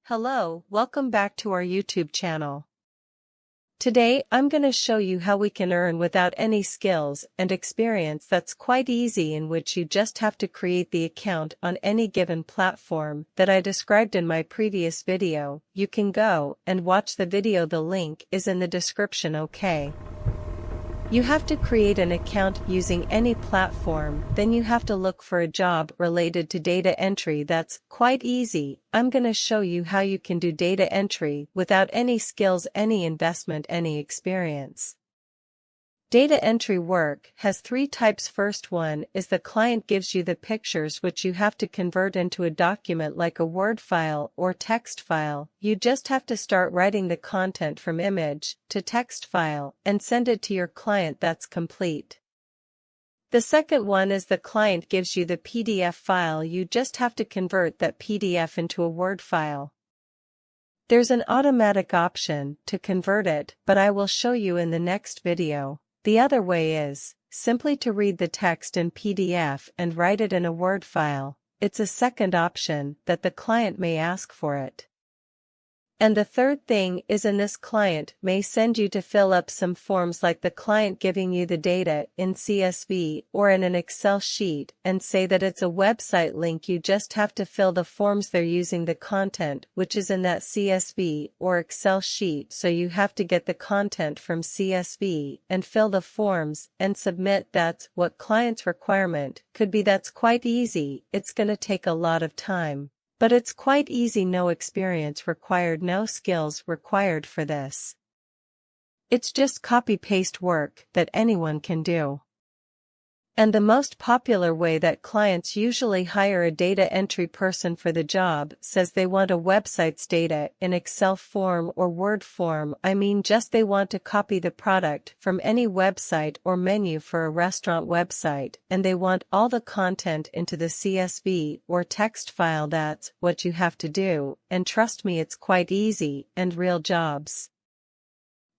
Hello, welcome back to our YouTube channel. Today, I'm going to show you how we can earn without any skills and experience that's quite easy, in which you just have to create the account on any given platform that I described in my previous video. You can go and watch the video, the link is in the description, okay? You have to create an account using any platform, then you have to look for a job related to data entry. That's quite easy. I'm going to show you how you can do data entry without any skills, any investment, any experience. Data entry work has three types. First one is the client gives you the pictures which you have to convert into a document like a Word file or text file. You just have to start writing the content from image to text file and send it to your client. That's complete. The second one is the client gives you the PDF file. You just have to convert that PDF into a Word file. There's an automatic option to convert it, but I will show you in the next video. The other way is simply to read the text in PDF and write it in a Word file. It's a second option that the client may ask for it. And the third thing is, in this client may send you to fill up some forms, like the client giving you the data in CSV or in an Excel sheet and say that it's a website link. You just have to fill the forms. They're using the content which is in that CSV or Excel sheet, so you have to get the content from CSV and fill the forms and submit. That's what client's requirement could be. That's quite easy. It's going to take a lot of time, but it's quite easy. No experience required, no skills required for this. It's just copy-paste work that anyone can do. And the most popular way that clients usually hire a data entry person for the job says they want a website's data in Excel form or Word form. I mean, just they want to copy the product from any website or menu for a restaurant website, and they want all the content into the CSV or text file. That's what you have to do, and trust me, it's quite easy and real jobs.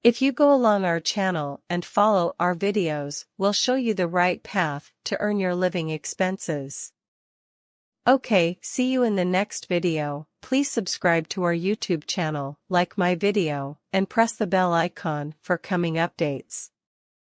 If you go along our channel and follow our videos, we'll show you the right path to earn your living expenses. Okay, see you in the next video. Please subscribe to our YouTube channel, like my video, and press the bell icon for coming updates.